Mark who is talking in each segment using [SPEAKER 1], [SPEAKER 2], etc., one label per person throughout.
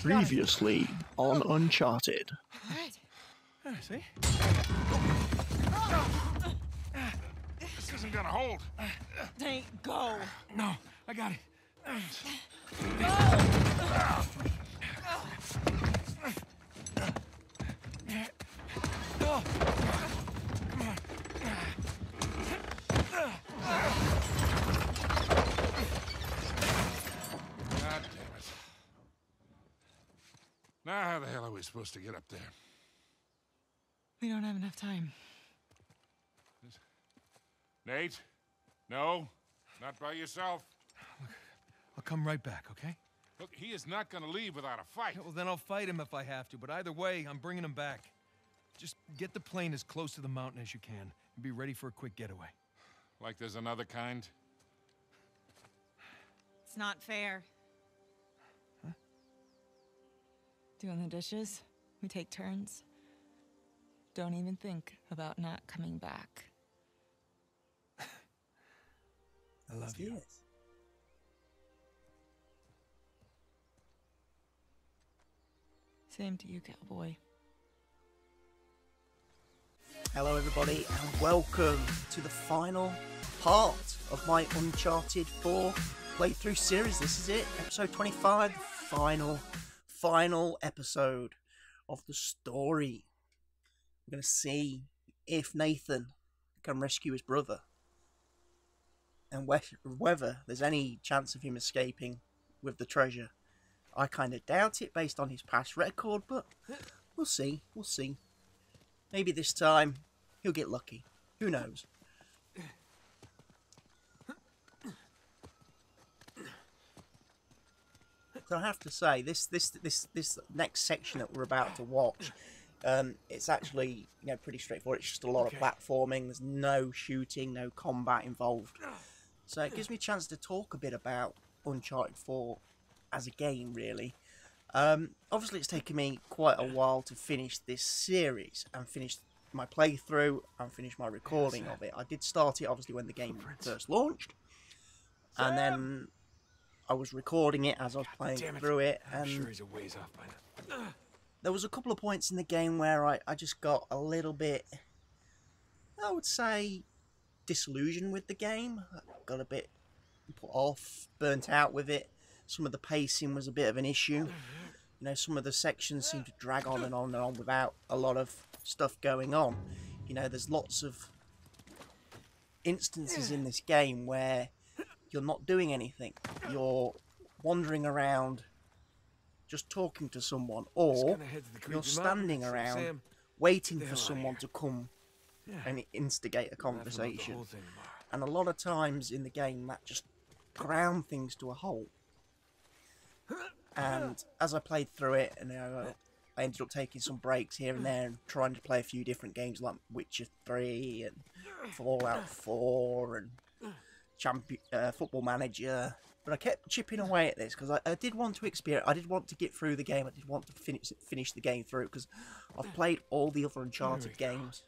[SPEAKER 1] Previously on Uncharted.
[SPEAKER 2] Alright. See?
[SPEAKER 3] This isn't gonna hold.
[SPEAKER 4] Nate, go.
[SPEAKER 2] No, I got it.
[SPEAKER 3] God damn it. Now how the hell are we supposed to get up there?
[SPEAKER 4] We don't have enough time.
[SPEAKER 3] Nate? No? Not by yourself?
[SPEAKER 2] I'll come right back, okay?
[SPEAKER 3] Look, he is not gonna leave without a fight.
[SPEAKER 2] Yeah, well, then I'll fight him if I have to, but either way, I'm bringing him back. Just get the plane as close to the mountain as you can and be ready for a quick getaway.
[SPEAKER 3] Like there's another kind?
[SPEAKER 4] It's not fair.
[SPEAKER 2] Huh?
[SPEAKER 4] Doing the dishes, we take turns. Don't even think about not coming back.
[SPEAKER 2] I love you.
[SPEAKER 4] Same to you, cowboy.
[SPEAKER 5] Hello everybody and welcome to the final part of my Uncharted 4 playthrough series. This is it, episode 25, the final episode of the story. We're going to see if Nathan can rescue his brother and whether there's any chance of him escaping with the treasure. I kind of doubt it based on his past record, but we'll see, Maybe this time he'll get lucky. Who knows? So I have to say, this next section that we're about to watch, it's actually pretty straightforward. It's just a lot of platforming. There's no shooting, no combat involved. So it gives me a chance to talk a bit about Uncharted 4 as a game, really. Obviously, it's taken me quite a while to finish this series and finish my playthrough and finish my recording of it. I did start it, obviously, when the game first launched. And then I was recording it as I was playing through it. And
[SPEAKER 2] I'm sure he's a ways off by now.
[SPEAKER 5] There was a couple of points in the game where I just got a little bit, I would say, disillusioned with the game. I got a bit put off, burnt out with it. Some of the pacing was a bit of an issue. Some of the sections seem to drag on and on and on without a lot of stuff going on. There's lots of instances in this game where you're not doing anything. You're wandering around just talking to someone, or you're standing around waiting for someone to come and instigate a conversation. And a lot of times in the game that just ground things to a halt. And as I played through it, and I ended up taking some breaks here and there and trying to play a few different games like Witcher 3 and Fallout 4 and Football Manager. But I kept chipping away at this because I did want to experience. I did want to get through the game. I did want to finish the game through because I've played all the other Uncharted games.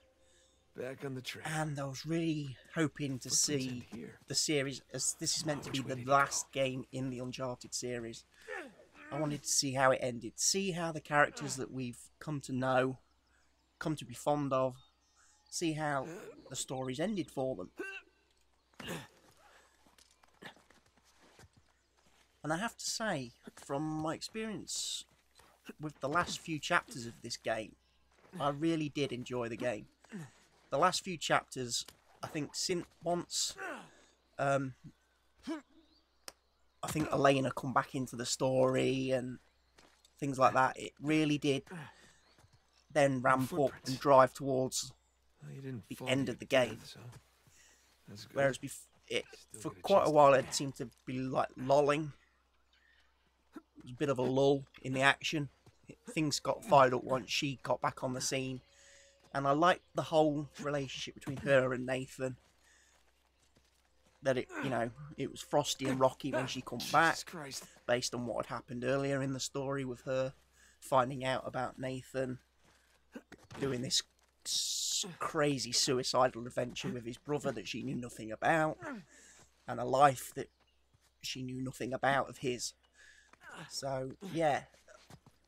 [SPEAKER 2] Back on the train.
[SPEAKER 5] And I was really hoping to see the series, as this is meant to be the last game in the Uncharted series. I wanted to see how it ended, see how the characters that we've come to know, come to be fond of, see how the stories ended for them. And I have to say, from my experience with the last few chapters of this game, I really did enjoy the game. The last few chapters, I think once I think Elena come back into the story and things like that, it really did then ramp up and drive towards the end of the game. Whereas for quite a while it seemed to be like lolling. It was a bit of a lull in the action. Things got fired up once she got back on the scene. And I liked the whole relationship between her and Nathan. That it was frosty and rocky when she come back, based on what had happened earlier in the story with her finding out about Nathan doing this crazy suicidal adventure with his brother that she knew nothing about, and a life that she knew nothing about of his. So yeah,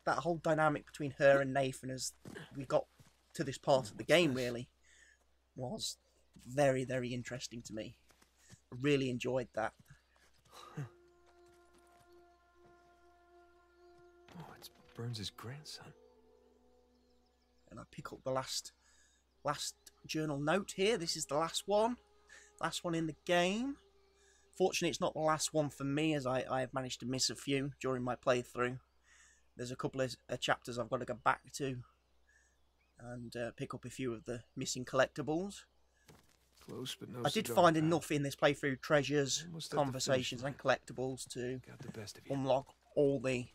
[SPEAKER 5] that whole dynamic between her and Nathan as we got to this part of the game really was very, very interesting to me. I really enjoyed that.
[SPEAKER 6] Oh, it's Burns' grandson.
[SPEAKER 5] And I pick up the last journal note here. This is the last one in the game. Fortunately, it's not the last one for me, as I have managed to miss a few during my playthrough. There's a couple of chapters I've got to go back to and pick up a few of the missing collectibles.
[SPEAKER 6] Close, but no
[SPEAKER 5] I did
[SPEAKER 6] cigar
[SPEAKER 5] find
[SPEAKER 6] now.
[SPEAKER 5] enough in this playthrough, treasures,
[SPEAKER 6] Almost at the
[SPEAKER 5] conversations
[SPEAKER 6] finish
[SPEAKER 5] and collectibles to
[SPEAKER 6] Got the best of you.
[SPEAKER 5] unlock all the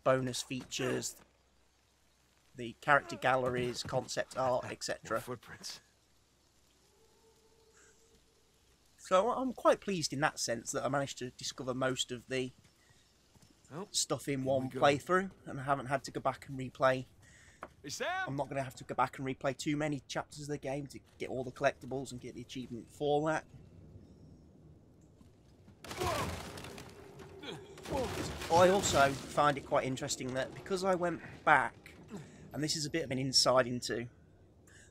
[SPEAKER 5] bonus features, the character galleries, concept art,
[SPEAKER 6] More
[SPEAKER 5] etc.
[SPEAKER 6] footprints.
[SPEAKER 5] So I'm quite pleased in that sense that I managed to discover most of the
[SPEAKER 6] Oh,
[SPEAKER 5] stuff in
[SPEAKER 6] here
[SPEAKER 5] one
[SPEAKER 6] we go.
[SPEAKER 5] playthrough, and I haven't had to go back and replay.
[SPEAKER 2] Hey, Sam!
[SPEAKER 5] I'm not going to have to go back and replay too many chapters of the game to get all the collectibles and get the achievement for that. I also find it quite interesting that because I went back, and this is a bit of an insight into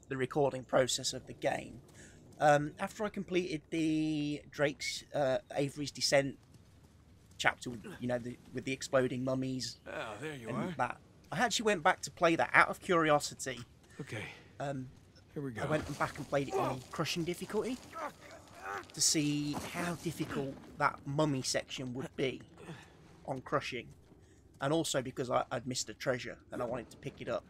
[SPEAKER 5] the recording process of the game, after I completed the Drake's Avery's Descent chapter, you know, with the exploding mummies
[SPEAKER 6] Oh, there you
[SPEAKER 5] and
[SPEAKER 6] are.
[SPEAKER 5] that, I actually went back to play that out of curiosity.
[SPEAKER 6] Okay,
[SPEAKER 5] Um,
[SPEAKER 6] here we go.
[SPEAKER 5] I went back and played it on crushing difficulty to see how difficult that mummy section would be on crushing, and also because I'd missed a treasure and I wanted to pick it up.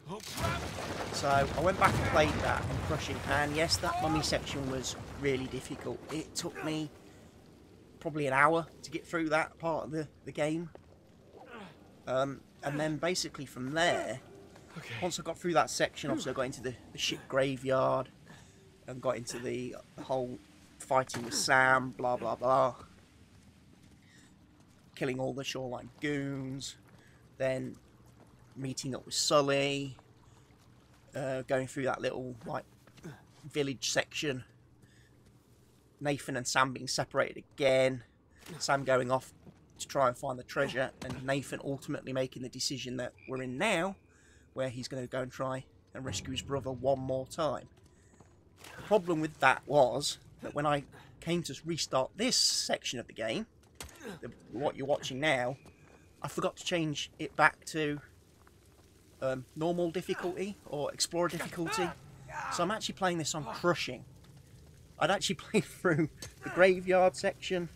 [SPEAKER 5] So I went back and played that on crushing, and yes, that mummy section was really difficult. It took me probably an hour to get through that part of the game. And then basically from there,
[SPEAKER 6] Okay.
[SPEAKER 5] once I got through that section, obviously I got into the ship graveyard and got into the whole fighting with Sam, blah blah blah, killing all the Shoreline Goons, then meeting up with Sully, going through that little like village section, Nathan and Sam being separated again, Sam going off to try and find the treasure, and Nathan ultimately making the decision that we're in now, where he's going to go and try and rescue his brother one more time. The problem with that was that when I came to restart this section of the game, what you're watching now, I forgot to change it back to normal difficulty or explorer difficulty. So I'm actually playing this on crushing. I'd actually played through the graveyard section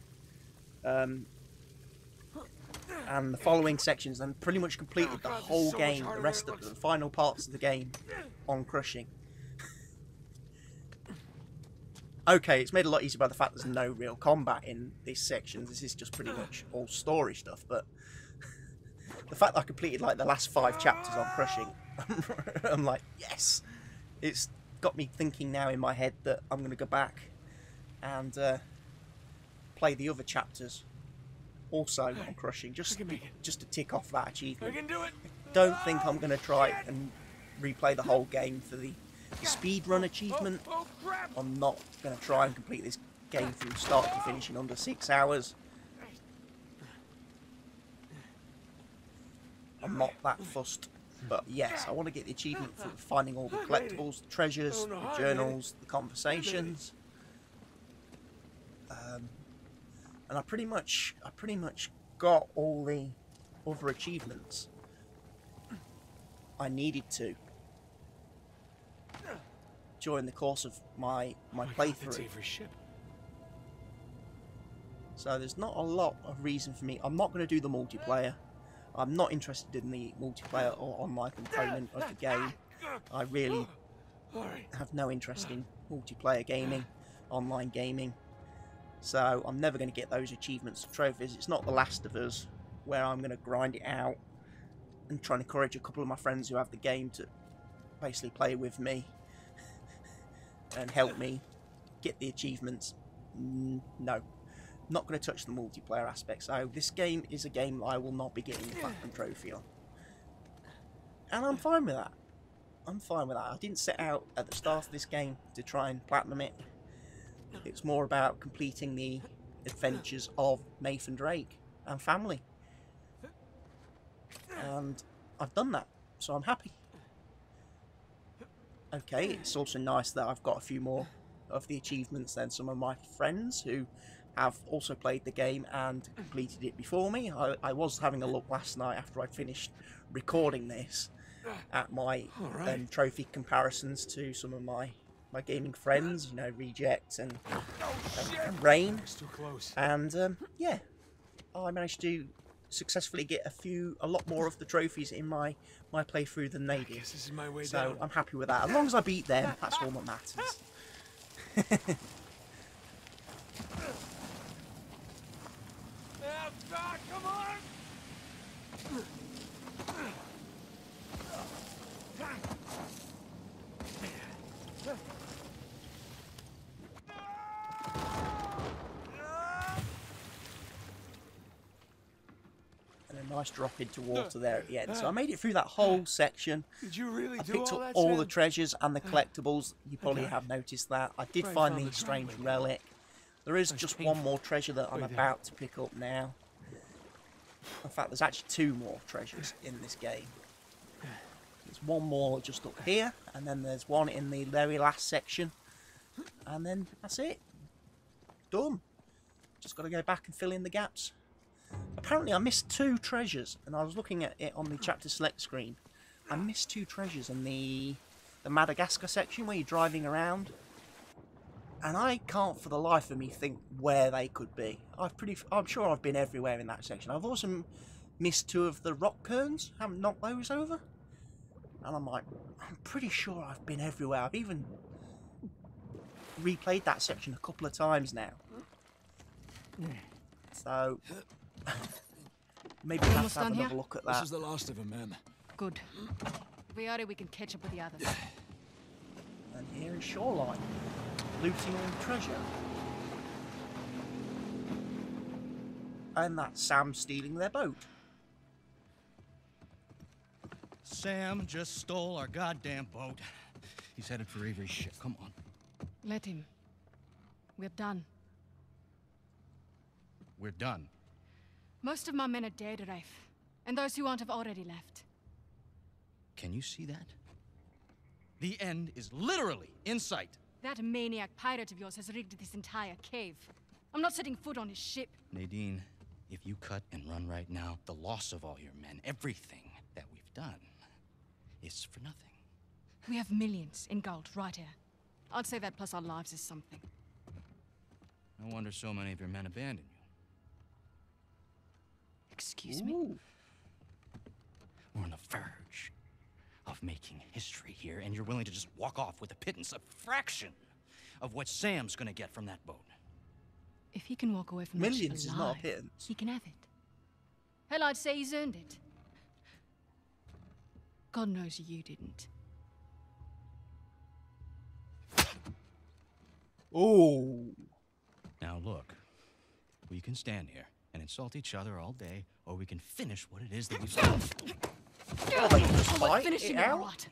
[SPEAKER 5] and the following sections, and pretty much completed the whole game, the rest of the final parts of the game on crushing. Okay, it's made a lot easier by the fact there's no real combat in these sections. This is just pretty much all story stuff, but the fact that I completed like the last 5 chapters on crushing, I'm like, yes! It's got me thinking now in my head that I'm going to go back and play the other chapters also on crushing, just to tick off that achievement.
[SPEAKER 6] I can do it.
[SPEAKER 5] Don't think I'm going to try and replay the whole game for the speedrun achievement.
[SPEAKER 6] Oh, crap.
[SPEAKER 5] I'm not going to try and complete this game from start to finish in under 6 hours. I'm not that fussed. But yes, I want to get the achievement for finding all the collectibles, the treasures, the journals, the conversations. And I pretty much got all the other achievements I needed to during the course of my
[SPEAKER 6] That's
[SPEAKER 5] playthrough.
[SPEAKER 6] Avery's ship.
[SPEAKER 5] So there's not a lot of reason for me. I'm not going to do the multiplayer. I'm not interested in the multiplayer or online component of the game. I really have no interest in multiplayer gaming, online gaming. So I'm never going to get those achievements or trophies. It's not The Last of Us, where I'm going to grind it out and try and encourage a couple of my friends who have the game to basically play with me and help me get the achievements. No. Not going to touch the multiplayer aspect. So this game is a game I will not be getting the Platinum Trophy on. And I'm fine with that. I'm fine with that. I didn't set out at the start of this game to try and platinum it. It's more about completing the adventures of Nathan Drake and family. And I've done that, so I'm happy. Okay, it's also nice that I've got a few more of the achievements than some of my friends who have also played the game and completed it before me. I was having a look last night after I finished recording this at my trophy comparisons to some of my gaming friends, you know, Reject and Rain.
[SPEAKER 6] Still close.
[SPEAKER 5] And yeah, I managed to successfully get a lot more of the trophies in my playthrough than they did.
[SPEAKER 6] Guess this is my way
[SPEAKER 5] So
[SPEAKER 6] down.
[SPEAKER 5] I'm happy with that. As long as I beat them, that's all that matters.
[SPEAKER 6] Come on!
[SPEAKER 5] And a nice drop into water there at the end. So I made it through that whole section.
[SPEAKER 6] Did you really
[SPEAKER 5] I
[SPEAKER 6] do
[SPEAKER 5] picked
[SPEAKER 6] all
[SPEAKER 5] up
[SPEAKER 6] that,
[SPEAKER 5] all
[SPEAKER 6] Sam?
[SPEAKER 5] the treasures and the collectibles. You probably
[SPEAKER 6] Okay.
[SPEAKER 5] have noticed that. I did
[SPEAKER 6] Probably
[SPEAKER 5] find
[SPEAKER 6] found
[SPEAKER 5] the
[SPEAKER 6] the
[SPEAKER 5] strange
[SPEAKER 6] driveway.
[SPEAKER 5] relic. There is
[SPEAKER 6] That's
[SPEAKER 5] just
[SPEAKER 6] painful.
[SPEAKER 5] one more treasure that I'm
[SPEAKER 6] Way down.
[SPEAKER 5] about to pick up now. In fact, there's actually 2 more treasures in this game. There's one more just up here, and then there's one in the very last section. And then that's it. Done. Just got to go back and fill in the gaps. Apparently I missed 2 treasures, and I was looking at it on the chapter select screen. I missed 2 treasures in the Madagascar section where you're driving around. And I can't for the life of me think where they could be. I'm sure I've been everywhere in that section. I've also missed 2 of the rock cairns, haven't knocked those over. And I'm like, I'm pretty sure I've been everywhere. I've even replayed that section a couple of times now. So maybe we'll have
[SPEAKER 7] almost
[SPEAKER 5] to have
[SPEAKER 7] done
[SPEAKER 5] another
[SPEAKER 7] here?
[SPEAKER 5] look at
[SPEAKER 6] This
[SPEAKER 5] that.
[SPEAKER 6] is the last of them, ma'am.
[SPEAKER 7] Good. If we are, we can catch up with the others.
[SPEAKER 5] And here is Shoreline, looting all the treasure. And that's Sam stealing their boat.
[SPEAKER 8] Sam just stole our goddamn boat. He's headed for Avery's ship. Come on.
[SPEAKER 7] Let him. We're done.
[SPEAKER 8] We're done.
[SPEAKER 7] Most of my men are dead, Rafe. And those who aren't have already left.
[SPEAKER 8] Can you see that? The end is literally in sight.
[SPEAKER 7] That maniac pirate of yours has rigged this entire cave. I'm not setting foot on his ship.
[SPEAKER 8] Nadine, if you cut and run right now, the loss of all your men, everything that we've done, is for nothing.
[SPEAKER 7] We have millions in gold right here. I'd say that plus our lives is something.
[SPEAKER 8] No wonder so many of your men abandoned you.
[SPEAKER 7] Excuse me?
[SPEAKER 5] Ooh.
[SPEAKER 8] We're on the verge of making history here, and you're willing to just walk off with a pittance, a fraction of what Sam's gonna get from that boat.
[SPEAKER 7] If he can walk away from that ship
[SPEAKER 5] Millions is not a
[SPEAKER 7] alive,
[SPEAKER 5] pittance.
[SPEAKER 7] he can have it. Hell, I'd say he's earned it. God knows you didn't.
[SPEAKER 5] Oh.
[SPEAKER 8] Now look, we can stand here and insult each other all day, or we can finish what it is that we've done.
[SPEAKER 5] Well, they can just
[SPEAKER 7] Oh, we're
[SPEAKER 5] fight
[SPEAKER 7] finishing
[SPEAKER 5] it
[SPEAKER 7] it
[SPEAKER 5] out.
[SPEAKER 7] right.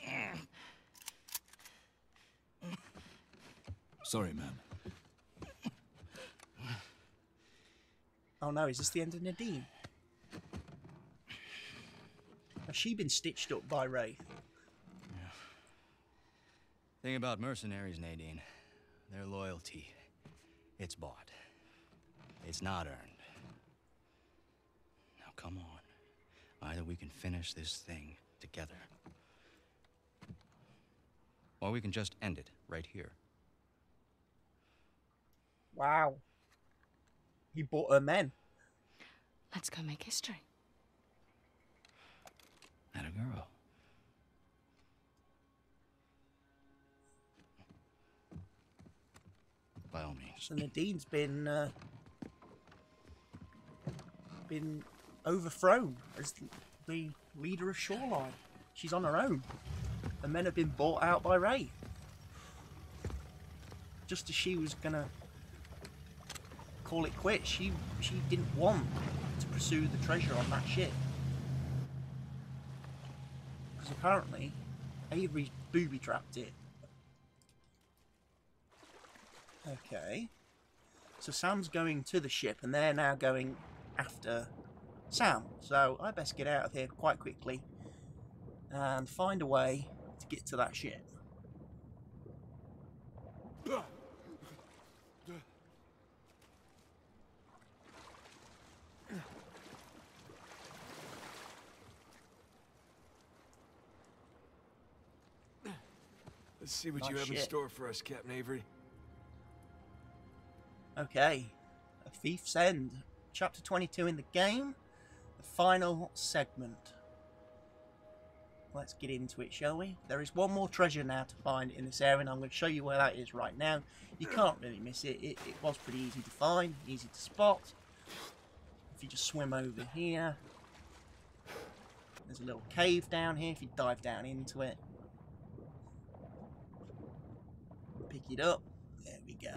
[SPEAKER 6] Sorry, ma'am.
[SPEAKER 5] Oh no, is this the end of Nadine? Has she been stitched up by Rafe?
[SPEAKER 8] Thing about mercenaries, Nadine, their loyalty, it's bought. It's not earned. Now come on. Either we can finish this thing together, or we can just end it right here.
[SPEAKER 5] Wow. He bought her men.
[SPEAKER 7] Let's go make history.
[SPEAKER 8] Not a girl. By all means.
[SPEAKER 5] So Nadine's been overthrown as the leader of Shoreline. She's on her own. The men have been bought out by Rafe. Just as she was gonna call it quits, she didn't want to pursue the treasure on that ship. Because apparently Avery booby-trapped it. Okay. So Sam's going to the ship and they're now going after Sam. So I best get out of here quite quickly and find a way to get to that ship.
[SPEAKER 6] Let's see what
[SPEAKER 5] Nice
[SPEAKER 6] you have in
[SPEAKER 5] shit.
[SPEAKER 6] store for us, Captain Avery.
[SPEAKER 5] Okay, A Thief's End, chapter 22 in the game, the final segment. Let's get into it, shall we? There is one more treasure now to find in this area, and I'm going to show you where that is right now. You can't really miss it. It was pretty easy to find, easy to spot. If you just swim over here, there's a little cave down here if you dive down into it. Pick it up, there we go.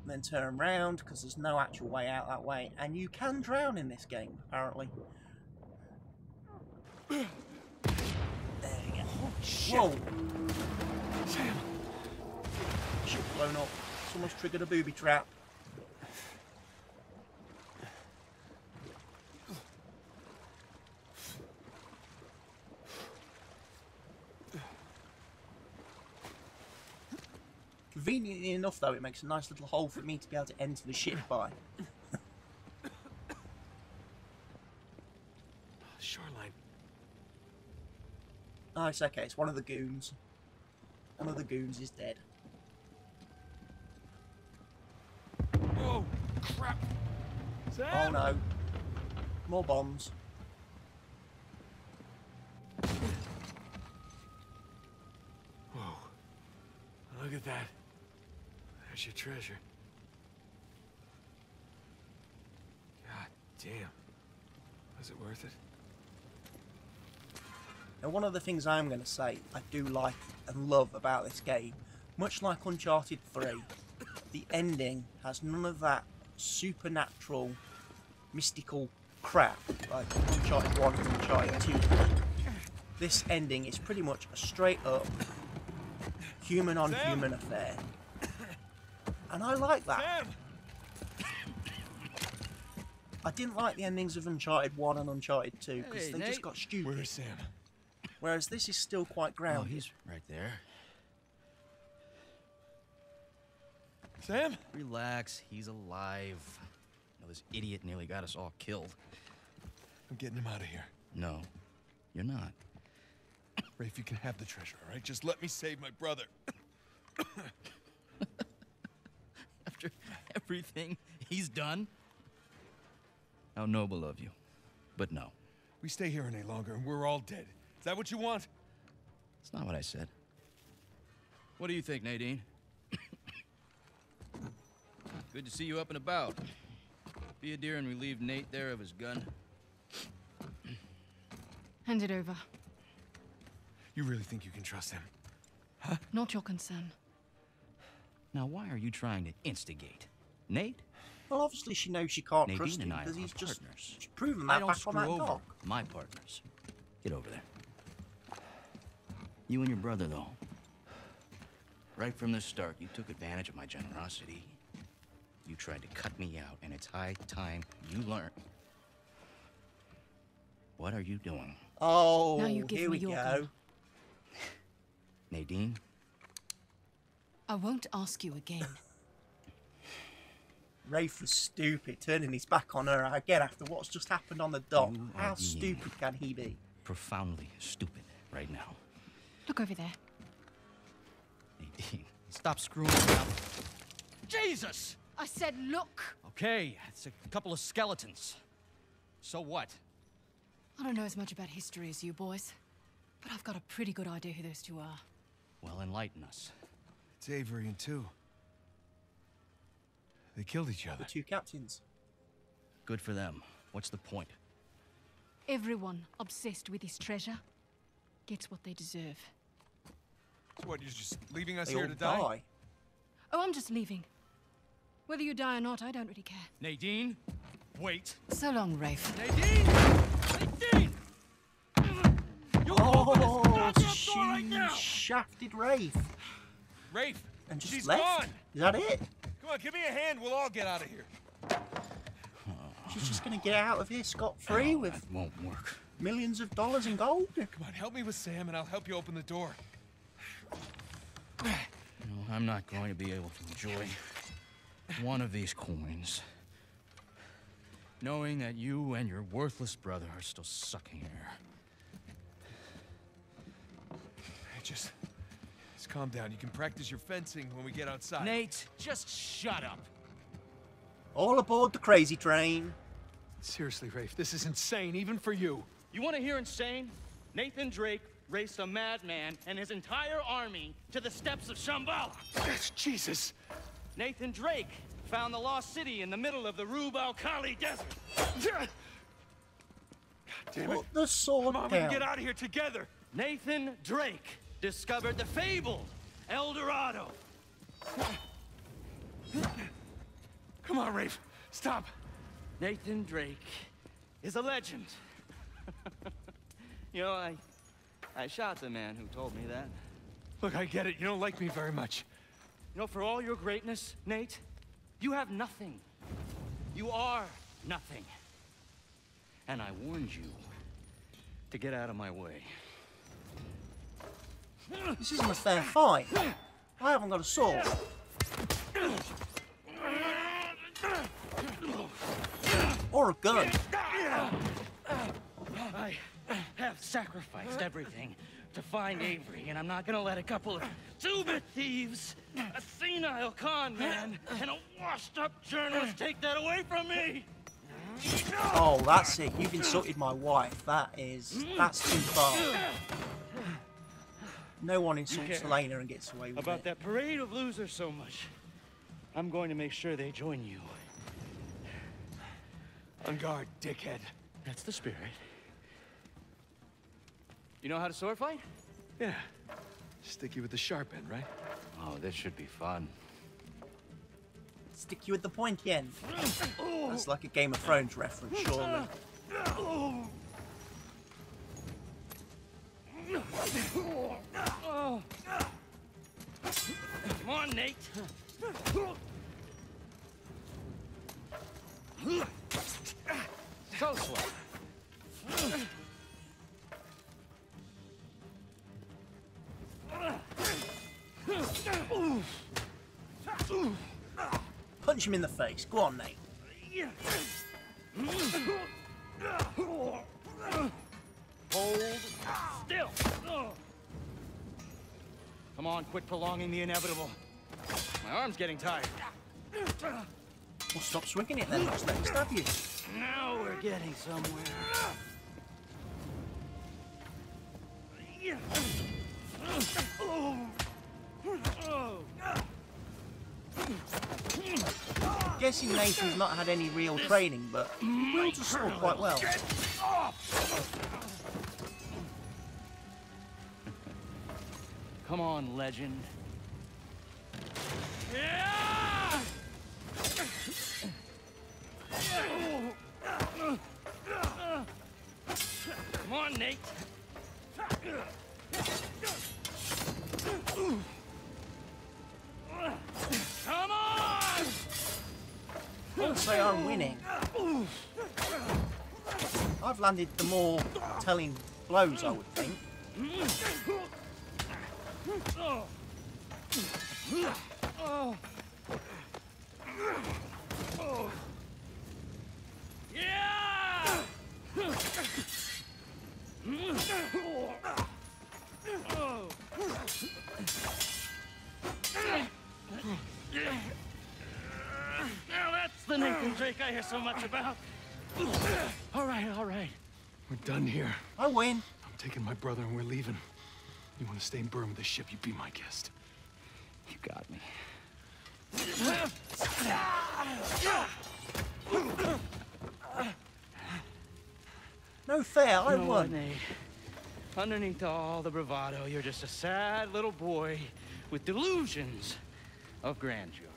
[SPEAKER 5] And then turn around, because there's no actual way out that way. And you can drown in this game, apparently. There we go. Oh, shit. Whoa!
[SPEAKER 6] Sam!
[SPEAKER 5] Ship blown up. Someone's triggered a booby trap. Conveniently enough, though, it makes a nice little hole for me to be able to enter the ship by.
[SPEAKER 6] Shoreline.
[SPEAKER 5] Oh, it's okay. It's one of the goons. One of the goons is dead.
[SPEAKER 6] Whoa! Crap!
[SPEAKER 5] Oh
[SPEAKER 6] Sam!
[SPEAKER 5] no. More bombs.
[SPEAKER 6] Whoa. Look at that. There's your treasure. God damn. Was it worth it?
[SPEAKER 5] Now, one of the things I'm going to say I do like and love about this game, much like Uncharted 3, the ending has none of that supernatural, mystical crap like Uncharted 1 and Uncharted 2. This ending is pretty much a straight up human on human affair. And I like that.
[SPEAKER 6] Sam!
[SPEAKER 5] I didn't like the endings of Uncharted 1 and Uncharted 2 because
[SPEAKER 8] Hey,
[SPEAKER 5] they just
[SPEAKER 8] Nate.
[SPEAKER 5] got stupid.
[SPEAKER 6] Where's Sam?
[SPEAKER 5] Whereas this is still quite
[SPEAKER 8] Oh,
[SPEAKER 5] grounded.
[SPEAKER 8] he's right there.
[SPEAKER 6] Sam?
[SPEAKER 8] Relax, he's alive. You know, this idiot nearly got us all killed.
[SPEAKER 6] I'm getting him out of here.
[SPEAKER 8] No, you're not.
[SPEAKER 6] Rafe, you can have the treasure, all right? Just let me save my brother.
[SPEAKER 8] After everything he's done? How noble of you. But no,
[SPEAKER 6] We stay here any longer and we're all dead. Is that what you want?
[SPEAKER 8] that's not what I said. What do you think, Nadine? Good to see you up and about. Be a dear and relieve Nate there of his gun.
[SPEAKER 7] Hand it over.
[SPEAKER 6] You really think you can trust him?
[SPEAKER 7] Not your concern.
[SPEAKER 8] Now, why are you trying to instigate? Nate?
[SPEAKER 5] Well, obviously she knows she can't
[SPEAKER 8] Nadine
[SPEAKER 5] trust him
[SPEAKER 8] and I
[SPEAKER 5] because
[SPEAKER 8] are
[SPEAKER 5] he's just
[SPEAKER 8] partners.
[SPEAKER 5] she's proven
[SPEAKER 8] I
[SPEAKER 5] that
[SPEAKER 8] don't
[SPEAKER 5] back
[SPEAKER 8] screw
[SPEAKER 5] on that
[SPEAKER 8] over
[SPEAKER 5] dock.
[SPEAKER 8] my partners. Get over there. You and your brother, though. Right from the start, you took advantage of my generosity. You tried to cut me out, and it's high time you learn. What are you doing?
[SPEAKER 5] Oh,
[SPEAKER 7] Now you give
[SPEAKER 5] here
[SPEAKER 7] me
[SPEAKER 5] we
[SPEAKER 7] your
[SPEAKER 5] go.
[SPEAKER 7] gun.
[SPEAKER 8] Nadine?
[SPEAKER 7] I won't ask you again.
[SPEAKER 5] Rafe was stupid, turning his back on her again after what's just happened on the dock.
[SPEAKER 8] You are
[SPEAKER 5] How
[SPEAKER 8] being
[SPEAKER 5] stupid can he be?
[SPEAKER 8] Profoundly stupid right now.
[SPEAKER 7] Look over there.
[SPEAKER 8] Nadine, stop screwing around. Jesus!
[SPEAKER 7] I said look!
[SPEAKER 8] Okay, it's a couple of skeletons. So what?
[SPEAKER 7] I don't know as much about history as you boys, but I've got a pretty good idea who those two are.
[SPEAKER 8] Well, enlighten us.
[SPEAKER 6] It's Avery and two. They killed each
[SPEAKER 5] The
[SPEAKER 6] other.
[SPEAKER 5] two captains.
[SPEAKER 8] Good for them. What's the point?
[SPEAKER 7] Everyone obsessed with this treasure gets what they deserve.
[SPEAKER 6] So what, you're just leaving us
[SPEAKER 5] They
[SPEAKER 6] here
[SPEAKER 5] all
[SPEAKER 6] to die?
[SPEAKER 5] die.
[SPEAKER 7] Oh, I'm just leaving. Whether you die or not, I don't really care.
[SPEAKER 8] Nadine, wait.
[SPEAKER 7] So long, Rafe.
[SPEAKER 8] Nadine! Nadine! You
[SPEAKER 5] Oh,
[SPEAKER 8] open this
[SPEAKER 5] she
[SPEAKER 8] goddamn door right now!
[SPEAKER 5] shafted Rafe
[SPEAKER 6] Rafe!
[SPEAKER 5] and just
[SPEAKER 6] She's
[SPEAKER 5] left.
[SPEAKER 6] gone!
[SPEAKER 5] Is that it?
[SPEAKER 6] Come on, give me a hand. We'll all get out of here.
[SPEAKER 5] She's just going to get out of here scot-free with
[SPEAKER 8] That won't work.
[SPEAKER 5] Millions of dollars in gold?
[SPEAKER 2] Come on, help me with Sam and I'll help you open the door.
[SPEAKER 8] No, I'm not going to be able to enjoy one of these coins, knowing that you and your worthless brother are still sucking air.
[SPEAKER 2] Hey, just calm down. You can practice your fencing when we get outside.
[SPEAKER 8] Nate, just shut up.
[SPEAKER 5] All aboard the crazy train.
[SPEAKER 2] Seriously, Rafe, this is insane, even for you.
[SPEAKER 8] You want to hear insane? Nathan Drake raced a madman and his entire army to the steppes of Shambhala.
[SPEAKER 2] Jesus.
[SPEAKER 8] Nathan Drake found the lost city in the middle of the Rub al-Khali desert.
[SPEAKER 2] God damn it.
[SPEAKER 5] Put the sword
[SPEAKER 2] Come on, we can
[SPEAKER 5] down.
[SPEAKER 2] get out of here together.
[SPEAKER 8] Nathan Drake discovered the fabled El Dorado.
[SPEAKER 2] Come on, Rafe. Stop.
[SPEAKER 8] Nathan Drake is a legend. You know, I shot the man who told me that.
[SPEAKER 2] Look, I get it. You don't like me very much.
[SPEAKER 8] You know, for all your greatness, Nate, you have nothing. You are nothing. And I warned you to get out of my way.
[SPEAKER 5] This isn't a fair fight. I haven't got a sword. Or a gun.
[SPEAKER 8] I have sacrificed everything to find Avery, and I'm not gonna let a couple of two-bit thieves, a senile con man, and a washed-up journalist take that away from me!
[SPEAKER 5] Oh, that's it. You've insulted my wife. That's too far. No one insults Elena and gets away with
[SPEAKER 8] About
[SPEAKER 5] it.
[SPEAKER 8] that parade of losers so much. I'm going to make sure they join you.
[SPEAKER 2] On guard, dickhead.
[SPEAKER 8] That's the spirit. You know how to sword fight?
[SPEAKER 2] Yeah. Sticky with the sharp end, right?
[SPEAKER 8] Oh, this should be fun.
[SPEAKER 5] Stick you with the pointy end. That's like a Game of Thrones reference, surely.
[SPEAKER 8] Come on, Nate. So slow.
[SPEAKER 5] Punch him in the face. Go on, Nate.
[SPEAKER 8] Hold still. Come on, quit prolonging the inevitable. My arm's getting tired.
[SPEAKER 5] Well, stop swinging it then. Just let me stab you.
[SPEAKER 8] Now we're getting somewhere.
[SPEAKER 5] Guessing Nathan's not had any real training, but he wields a sword quite well.
[SPEAKER 8] Come on, legend. Come on, Nate. Come on!
[SPEAKER 5] I wouldn't say I'm winning. I've landed the more telling blows, I would think.
[SPEAKER 8] Yeah! Now that's the Nathan Drake I hear so much about. All right, all right.
[SPEAKER 2] We're done here.
[SPEAKER 5] I win.
[SPEAKER 2] I'm taking my brother and we're leaving. You want to stay and burn with the ship, you be my guest.
[SPEAKER 8] You got me.
[SPEAKER 5] No fair, I
[SPEAKER 8] You know what,
[SPEAKER 5] won.
[SPEAKER 8] Nate? Underneath all the bravado, you're just a sad little boy with delusions of grandeur.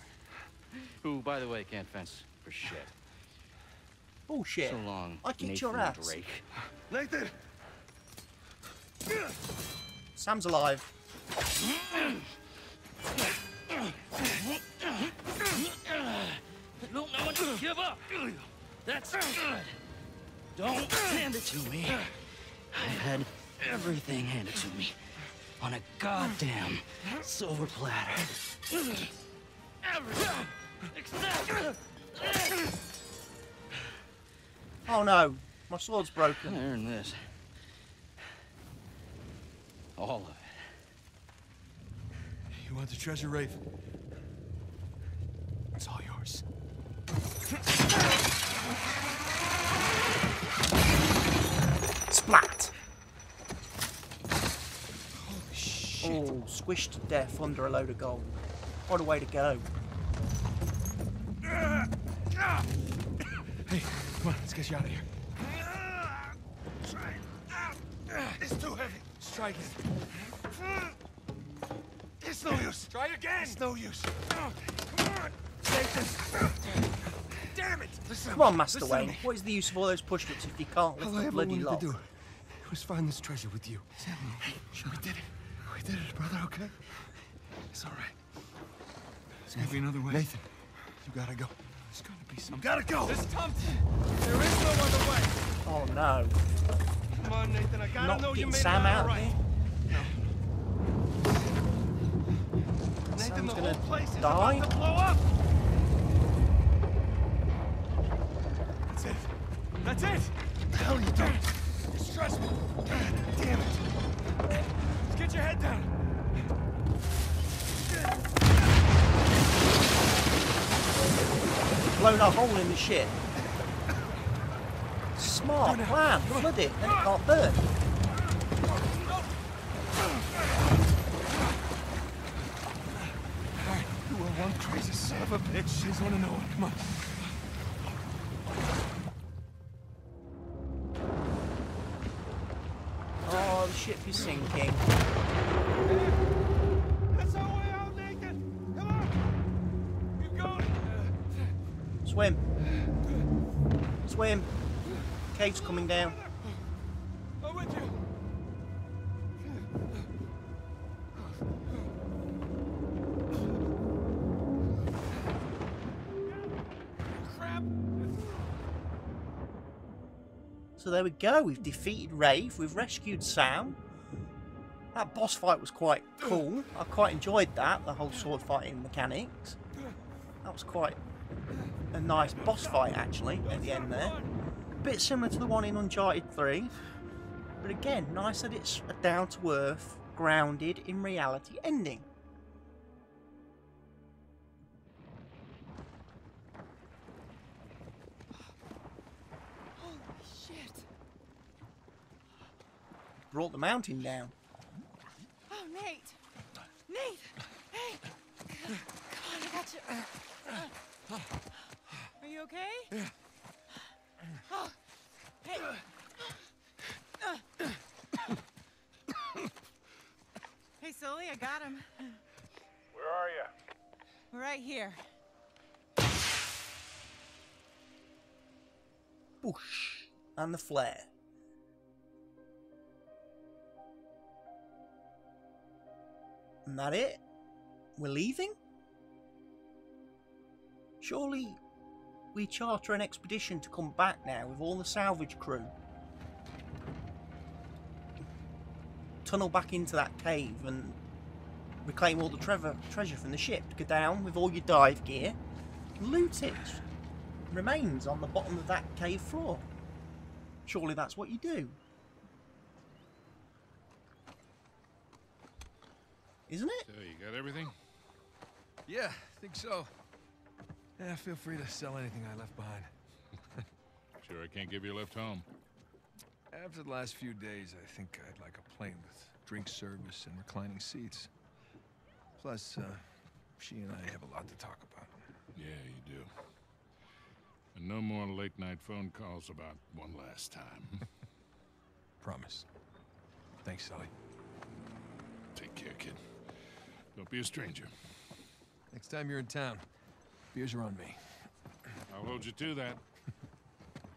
[SPEAKER 8] Who, by the way, can't fence for shit.
[SPEAKER 5] Bullshit.
[SPEAKER 8] So long,
[SPEAKER 5] I kicked
[SPEAKER 8] Nathan
[SPEAKER 5] your ass.
[SPEAKER 8] Drake.
[SPEAKER 2] Nathan!
[SPEAKER 5] Sam's alive.
[SPEAKER 8] You don't know when to give up. That's good. Don't hand it to me. I've had everything handed to me on a goddamn silver platter. Everything except...
[SPEAKER 5] Oh no, my sword's broken.
[SPEAKER 8] I earned this. All of it.
[SPEAKER 2] You want the treasure, Rafe? It's all yours.
[SPEAKER 5] Splat!
[SPEAKER 2] Holy shit.
[SPEAKER 5] Oh, squished to death under a load of gold. What a way to go.
[SPEAKER 2] Hey, come on, let's get you out of here. It's too heavy. Let's try again. It's no use. Try again. It's no use. Come on. Nathan. Damn it. Listen,
[SPEAKER 5] Come on, Master Wayne. What is the use of all those push-ups if you can't lift
[SPEAKER 2] all I
[SPEAKER 5] the
[SPEAKER 2] ever
[SPEAKER 5] bloody
[SPEAKER 2] wanted
[SPEAKER 5] lock?
[SPEAKER 2] to do was find this treasure with you. We did it. We did it, brother, okay? It's all right. There's gotta be another way. Nathan, you gotta go. There's gotta be some. You gotta go! This Tom, there is no other way.
[SPEAKER 5] Oh no.
[SPEAKER 2] Come on, Nathan, I gotta
[SPEAKER 5] Not
[SPEAKER 2] know you
[SPEAKER 5] getting
[SPEAKER 2] made
[SPEAKER 5] Sam
[SPEAKER 2] it
[SPEAKER 5] out
[SPEAKER 2] all right.
[SPEAKER 5] there.
[SPEAKER 2] Nathan,
[SPEAKER 5] Sam's
[SPEAKER 2] the
[SPEAKER 5] gonna
[SPEAKER 2] whole place is
[SPEAKER 5] die.
[SPEAKER 2] about to blow up! That's it. That's it! What the hell are you doing? You're stressful. God damn it. Just get your head down.
[SPEAKER 5] Blown a hole in the ship. Smart plan. Flood it, then it can't burn.
[SPEAKER 2] Alright, you are one crazy son of a bitch. You just wanna know it. Come on.
[SPEAKER 5] Oh, the ship is sinking.
[SPEAKER 2] That's our way out, Nathan! Come on! Keep going!
[SPEAKER 5] Swim. Swim. Cave's coming down.
[SPEAKER 2] I'm with you! Crap!
[SPEAKER 5] So there we go. We've defeated Rafe. We've rescued Sam. That boss fight was quite cool. I quite enjoyed that, the whole sword fighting mechanics. That was quite a nice boss fight, actually, at the end there. A bit similar to the one in Uncharted 3. But again, nice that it's a down-to-earth, grounded, in reality ending.
[SPEAKER 4] Holy shit.
[SPEAKER 5] Brought the mountain down.
[SPEAKER 4] Oh, Nate. Nate. Hey. Come on, I got you. Are you okay? Yeah. Oh. Hey. Hey, Sully, I got him.
[SPEAKER 3] Where are you?
[SPEAKER 4] We're right here.
[SPEAKER 5] Boosh. And the flare. And that it? We're leaving? Surely we charter an expedition to come back now with all the salvage crew. Tunnel back into that cave and reclaim all the treasure from the ship. Go down with all your dive gear and loot it. Remains on the bottom of that cave floor. Surely that's what you do. Isn't it?
[SPEAKER 3] So, you got everything?
[SPEAKER 2] Yeah, I think so. Yeah, feel free to sell anything I left behind.
[SPEAKER 3] Sure I can't give you a lift home.
[SPEAKER 2] After the last few days, I think I'd like a plane with drink service and reclining seats. Plus, she and I have a lot to talk about.
[SPEAKER 3] Yeah, you do. And no more late-night phone calls about one last time.
[SPEAKER 2] Promise. Thanks, Sully.
[SPEAKER 3] Take care, kid. Don't be a stranger.
[SPEAKER 2] Next time you're in town, beers are on me.
[SPEAKER 3] I'll hold you to that.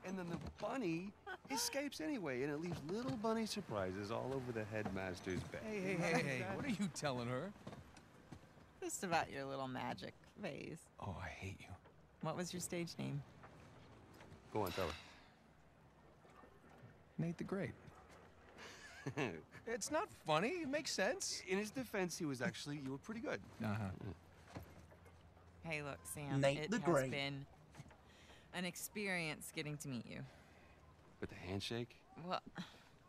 [SPEAKER 9] And then the bunny escapes anyway, and it leaves little bunny surprises all over the headmaster's bed.
[SPEAKER 2] Hey, what are you telling her?
[SPEAKER 4] Just about your little magic phase.
[SPEAKER 2] Oh, I hate you.
[SPEAKER 4] What was your stage name?
[SPEAKER 9] Go on, tell her.
[SPEAKER 2] Nate the Great.
[SPEAKER 6] It's not funny. It makes sense.
[SPEAKER 9] In his defense, you were pretty good.
[SPEAKER 4] Hey, look, Sam.
[SPEAKER 5] Nate
[SPEAKER 4] It
[SPEAKER 5] the
[SPEAKER 4] has
[SPEAKER 5] Great.
[SPEAKER 4] been an experience getting to meet you.
[SPEAKER 9] But the handshake,
[SPEAKER 4] Well,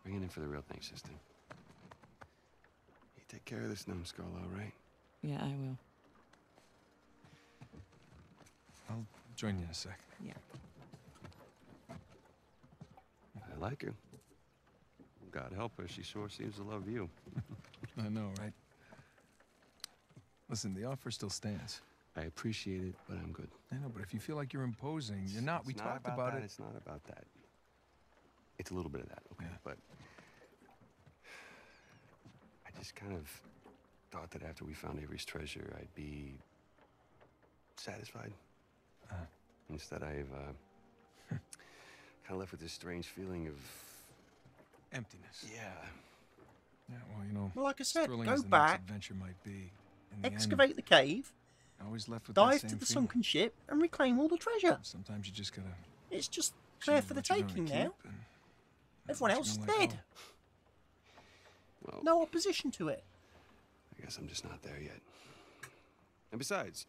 [SPEAKER 9] bring it in for the real thing, sister. You take care of this numbskull, all right?
[SPEAKER 4] yeah, I will.
[SPEAKER 6] I'll join you in a sec.
[SPEAKER 4] Yeah.
[SPEAKER 9] I like her. God help her, she sure seems to love you.
[SPEAKER 6] I know, right? Listen, the offer still stands.
[SPEAKER 9] I appreciate it, but I'm good.
[SPEAKER 6] I know, but if you feel like you're imposing, you're not. We talked about it.
[SPEAKER 9] It's not about that. It's a little bit of that, okay?
[SPEAKER 6] Yeah.
[SPEAKER 9] But I just kind of thought that after we found Avery's treasure, I'd be satisfied. Instead, I've kind of left with this strange feeling of
[SPEAKER 6] Emptiness.
[SPEAKER 9] yeah.
[SPEAKER 6] Yeah, well, you know.
[SPEAKER 5] Well, like I said,
[SPEAKER 6] thrilling
[SPEAKER 5] go
[SPEAKER 6] as the next
[SPEAKER 5] back,
[SPEAKER 6] adventure might be, in the
[SPEAKER 5] excavate the cave,
[SPEAKER 6] end, I always left with that
[SPEAKER 5] dive
[SPEAKER 6] same
[SPEAKER 5] to the
[SPEAKER 6] feeling.
[SPEAKER 5] sunken ship, and reclaim all the treasure.
[SPEAKER 6] Sometimes you just gotta.
[SPEAKER 5] It's just there for the taking now. Everyone else is dead.
[SPEAKER 9] Well,
[SPEAKER 5] No opposition to it.
[SPEAKER 9] I guess I'm just not there yet. And besides,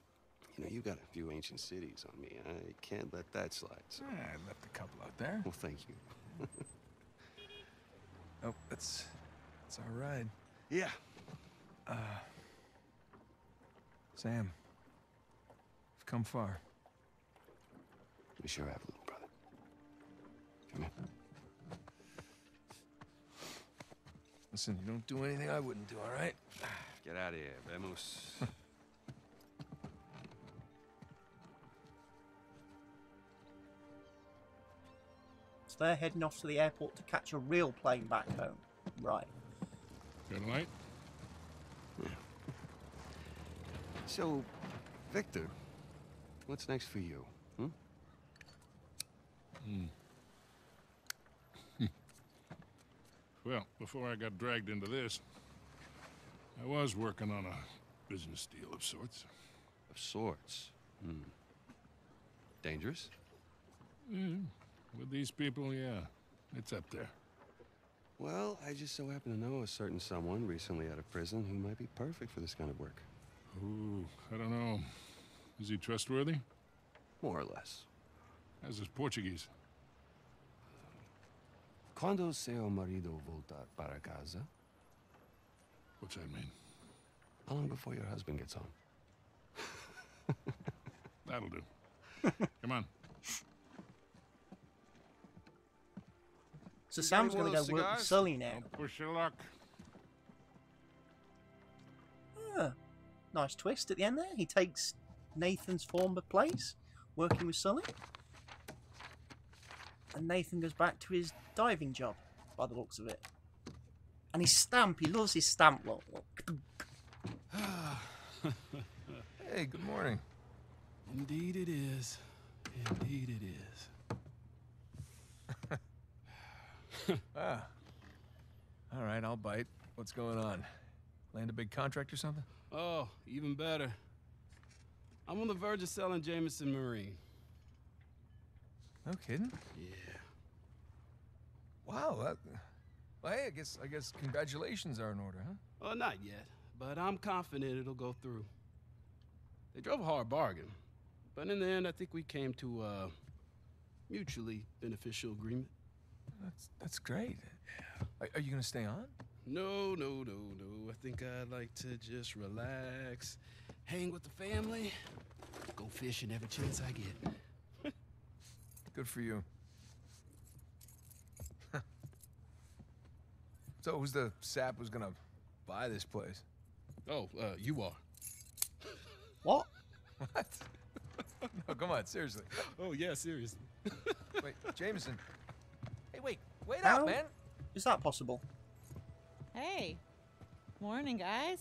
[SPEAKER 9] you know, you got a few ancient cities on me. I can't let that slide. So.
[SPEAKER 6] I left a couple out there.
[SPEAKER 9] Well, thank you.
[SPEAKER 6] Oh, that's our ride.
[SPEAKER 9] Yeah.
[SPEAKER 6] Sam, we've come far.
[SPEAKER 9] We sure have, little brother. Come here.
[SPEAKER 6] Listen, you don't do anything I wouldn't do, all right?
[SPEAKER 9] Get out of here, vamos.
[SPEAKER 5] So they're heading off to the airport to catch a real plane back home. Right.
[SPEAKER 3] Got a light?
[SPEAKER 9] So, Victor, what's next for you?
[SPEAKER 3] Well, before I got dragged into this, I was working on a business deal of sorts.
[SPEAKER 9] Of sorts. Dangerous?
[SPEAKER 3] With these people, yeah. It's up there.
[SPEAKER 9] Well, I just so happen to know a certain someone recently out of prison who might be perfect for this kind of work.
[SPEAKER 3] Ooh, I don't know. Is he trustworthy?
[SPEAKER 9] More or less.
[SPEAKER 3] How's his Portuguese?
[SPEAKER 9] Quando seu marido voltar para casa?
[SPEAKER 3] What's that mean?
[SPEAKER 9] How long before your husband gets home?
[SPEAKER 3] That'll do. Come on.
[SPEAKER 5] So Sam's going to go work with Sully now.
[SPEAKER 3] Don't push your luck.
[SPEAKER 5] Ah, nice twist at the end there. He takes Nathan's former place, working with Sully. And Nathan goes back to his diving job, by the looks of it. And his stamp, he loves his stamp. Look.
[SPEAKER 6] Hey, good morning.
[SPEAKER 10] Indeed it is. Indeed it is.
[SPEAKER 6] Ah. All right, I'll bite. What's going on? Land a big contract or something?
[SPEAKER 10] Oh, even better. I'm on the verge of selling Jameson Marine.
[SPEAKER 6] No kidding?
[SPEAKER 10] Yeah.
[SPEAKER 6] Wow. Well, hey, I guess congratulations are in order, huh?
[SPEAKER 10] Well, not yet, but I'm confident it'll go through. They drove a hard bargain, but in the end, I think we came to a mutually beneficial agreement.
[SPEAKER 6] That's great. Are you gonna stay on?
[SPEAKER 10] No. I think I'd like to just relax, hang with the family, go fishing every chance I get.
[SPEAKER 6] Good for you. So who's the sap who's gonna buy this place?
[SPEAKER 10] Oh, you are.
[SPEAKER 5] What?
[SPEAKER 6] What? No, come on, seriously.
[SPEAKER 10] Oh, yeah, seriously.
[SPEAKER 6] Wait, Jameson. Hey, wait
[SPEAKER 5] How
[SPEAKER 6] up, man.
[SPEAKER 5] is that possible?
[SPEAKER 4] Hey. Morning, guys.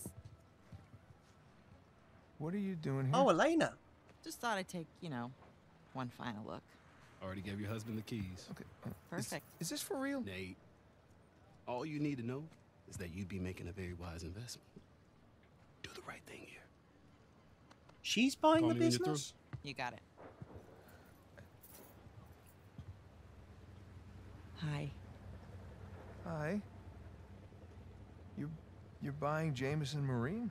[SPEAKER 6] What are you doing here?
[SPEAKER 5] Oh, Elena.
[SPEAKER 4] Just thought I'd take, one final look.
[SPEAKER 10] Already gave your husband the keys.
[SPEAKER 6] Okay.
[SPEAKER 4] Perfect.
[SPEAKER 6] Is this for real?
[SPEAKER 10] Nate, all you need to know is that you'd be making a very wise investment. Do the right thing here.
[SPEAKER 5] She's buying
[SPEAKER 10] Call
[SPEAKER 5] the
[SPEAKER 10] me when you're through.
[SPEAKER 5] business?
[SPEAKER 4] You got it. Hi.
[SPEAKER 6] Hi. You're buying Jameson Marine?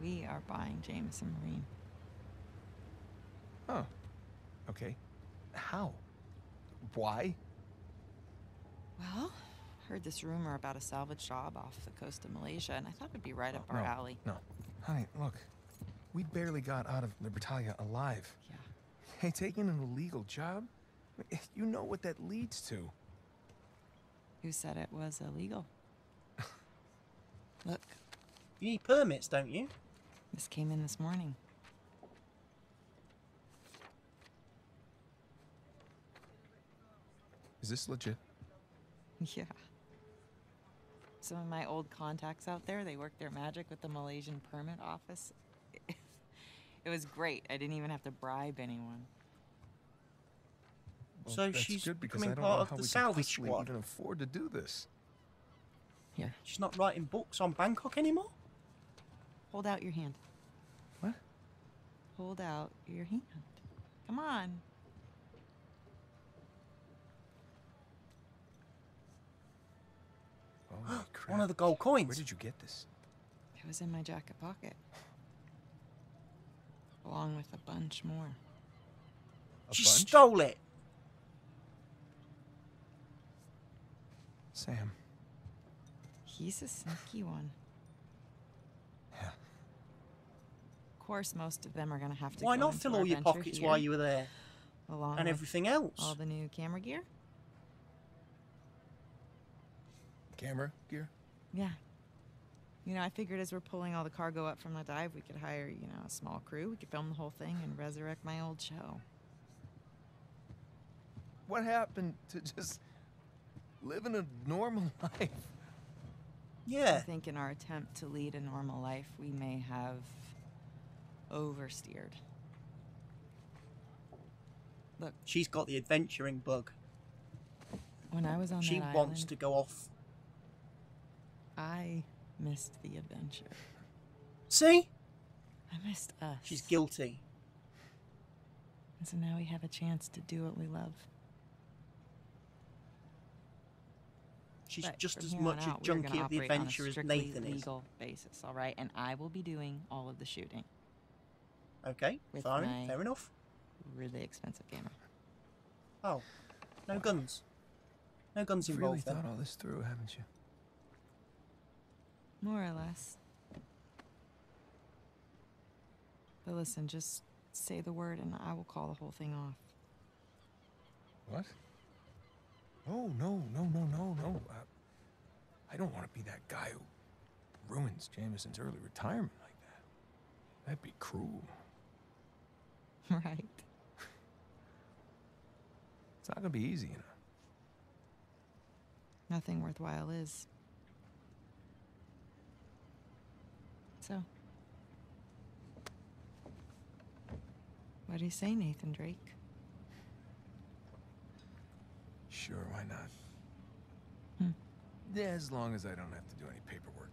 [SPEAKER 4] We are buying Jameson Marine.
[SPEAKER 6] Oh. Okay. How? Why?
[SPEAKER 4] Well, heard this rumor about a salvage job off the coast of Malaysia, and I thought it'd be right up our alley.
[SPEAKER 6] No. Honey, look. We barely got out of Libertalia alive.
[SPEAKER 4] Yeah.
[SPEAKER 6] Hey, taking an illegal job? You know what that leads to.
[SPEAKER 4] Who said it was illegal? Look.
[SPEAKER 5] You need permits, don't you?
[SPEAKER 4] This came in this morning.
[SPEAKER 6] Is this legit?
[SPEAKER 4] Yeah. Some of my old contacts out there, they work their magic with the Malaysian permit office. It was great. I didn't even have to bribe anyone.
[SPEAKER 6] Well,
[SPEAKER 5] so
[SPEAKER 6] that's
[SPEAKER 5] she's
[SPEAKER 6] good because
[SPEAKER 5] becoming
[SPEAKER 6] I don't know
[SPEAKER 5] part
[SPEAKER 6] how
[SPEAKER 5] of the
[SPEAKER 6] we
[SPEAKER 5] salvage
[SPEAKER 6] can
[SPEAKER 5] squad.
[SPEAKER 6] even afford to do this.
[SPEAKER 4] Here.
[SPEAKER 5] She's not writing books on Bangkok anymore?
[SPEAKER 4] Hold out your hand.
[SPEAKER 6] What?
[SPEAKER 4] Hold out your hand. Come on.
[SPEAKER 6] Holy crap.
[SPEAKER 5] One of the gold coins.
[SPEAKER 6] Where did you get this?
[SPEAKER 4] It was in my jacket pocket. Along with a bunch more.
[SPEAKER 5] She stole it.
[SPEAKER 6] Sam.
[SPEAKER 4] He's a sneaky one.
[SPEAKER 6] Yeah.
[SPEAKER 4] Of course, most of them are going to have to
[SPEAKER 5] Why
[SPEAKER 4] go
[SPEAKER 5] not
[SPEAKER 4] into
[SPEAKER 5] fill
[SPEAKER 4] our
[SPEAKER 5] all your
[SPEAKER 4] venture
[SPEAKER 5] pockets
[SPEAKER 4] here,
[SPEAKER 5] while you were there?
[SPEAKER 4] along
[SPEAKER 5] And
[SPEAKER 4] with
[SPEAKER 5] everything else?
[SPEAKER 4] all the new camera gear?
[SPEAKER 6] Camera gear?
[SPEAKER 4] Yeah. You know, I figured as we're pulling all the cargo up from the dive, we could hire, you know, a small crew. We could film the whole thing and resurrect my old show.
[SPEAKER 6] What happened to just living a normal life?
[SPEAKER 4] I
[SPEAKER 5] Yeah.
[SPEAKER 4] think in our attempt to lead a normal life, we may have oversteered. Look,
[SPEAKER 5] She's got the adventuring bug.
[SPEAKER 4] when I was on
[SPEAKER 5] She
[SPEAKER 4] that
[SPEAKER 5] wants
[SPEAKER 4] island,
[SPEAKER 5] to go off.
[SPEAKER 4] I missed the adventure.
[SPEAKER 5] See?
[SPEAKER 4] I missed us.
[SPEAKER 5] She's guilty.
[SPEAKER 4] And so now we have a chance to do what we love.
[SPEAKER 5] She's
[SPEAKER 4] But
[SPEAKER 5] just
[SPEAKER 4] from
[SPEAKER 5] as
[SPEAKER 4] here on
[SPEAKER 5] much a
[SPEAKER 4] out, we're gonna
[SPEAKER 5] junkie of the
[SPEAKER 4] operate on a
[SPEAKER 5] adventure as
[SPEAKER 4] strictly
[SPEAKER 5] Nathan is.
[SPEAKER 4] legal basis, all right? And I will be doing all of the shooting.
[SPEAKER 5] Okay,
[SPEAKER 4] With
[SPEAKER 5] fine,
[SPEAKER 4] my-
[SPEAKER 5] fair enough.
[SPEAKER 4] Really expensive camera.
[SPEAKER 5] Oh, no guns. No guns
[SPEAKER 6] You've really
[SPEAKER 5] involved then.
[SPEAKER 6] thought all this through, haven't you?
[SPEAKER 4] More or less. But listen, just say the word and I will call the whole thing off.
[SPEAKER 6] What? Oh, no. I don't want to be that guy who ruins Jameson's early retirement like that. That'd be cruel.
[SPEAKER 4] Right.
[SPEAKER 6] It's not gonna be easy, you know.
[SPEAKER 4] Nothing worthwhile is. So, what do you say, Nathan Drake?
[SPEAKER 6] Sure, why not?
[SPEAKER 4] Hmm.
[SPEAKER 6] Yeah, as long as I don't have to do any paperwork.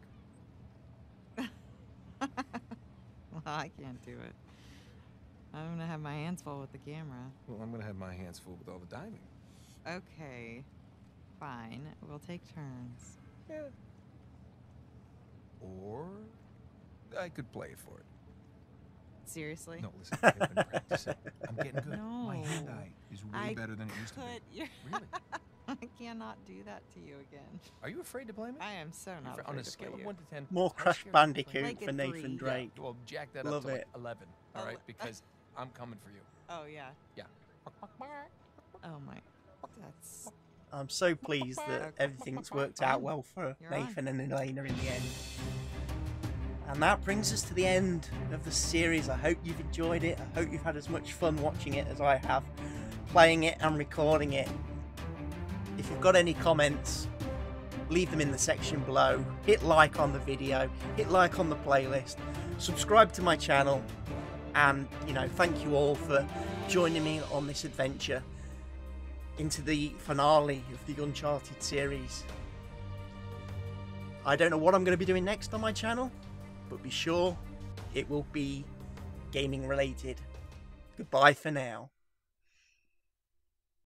[SPEAKER 4] Well, I can't do it. I'm gonna have my hands full with the camera.
[SPEAKER 6] Well, I'm gonna have my hands full with all the diving.
[SPEAKER 4] Okay, fine. We'll take turns.
[SPEAKER 6] Yeah. Or I could play for it.
[SPEAKER 4] Seriously?
[SPEAKER 6] No, listen, I've been practicing. I'm getting good.
[SPEAKER 4] No.
[SPEAKER 6] My hand-eye is way
[SPEAKER 4] I
[SPEAKER 6] better than it used to
[SPEAKER 4] could.
[SPEAKER 6] be. Really?
[SPEAKER 4] I cannot do that to you again.
[SPEAKER 6] Are you afraid to play me?
[SPEAKER 4] I am so not afraid
[SPEAKER 6] On a
[SPEAKER 4] to
[SPEAKER 6] scale
[SPEAKER 4] play
[SPEAKER 6] of
[SPEAKER 4] you.
[SPEAKER 6] 1 to 10.
[SPEAKER 5] More
[SPEAKER 6] how
[SPEAKER 5] Crash
[SPEAKER 6] scared are you of
[SPEAKER 5] Bandicoot
[SPEAKER 6] playing?
[SPEAKER 4] Like a
[SPEAKER 5] for Nathan
[SPEAKER 4] 3.
[SPEAKER 5] Drake.
[SPEAKER 6] Yeah, well, jack that
[SPEAKER 5] Love
[SPEAKER 6] up to
[SPEAKER 5] it.
[SPEAKER 6] like 11, all right? Because I'm coming for you.
[SPEAKER 4] Oh, yeah.
[SPEAKER 6] Yeah.
[SPEAKER 4] Oh, my. That's...
[SPEAKER 5] I'm so pleased that everything's worked out well for
[SPEAKER 4] You're on.
[SPEAKER 5] Nathan and Elena in the end. And that brings us to the end of the series. I hope you've enjoyed it. I hope you've had as much fun watching it as I have, playing it and recording it. If you've got any comments, leave them in the section below. Hit like on the video, hit like on the playlist, subscribe to my channel, and, you know, thank you all for joining me on this adventure into the finale of the Uncharted series. I don't know what I'm going to be doing next on my channel, but be sure it will be gaming related. Goodbye for now.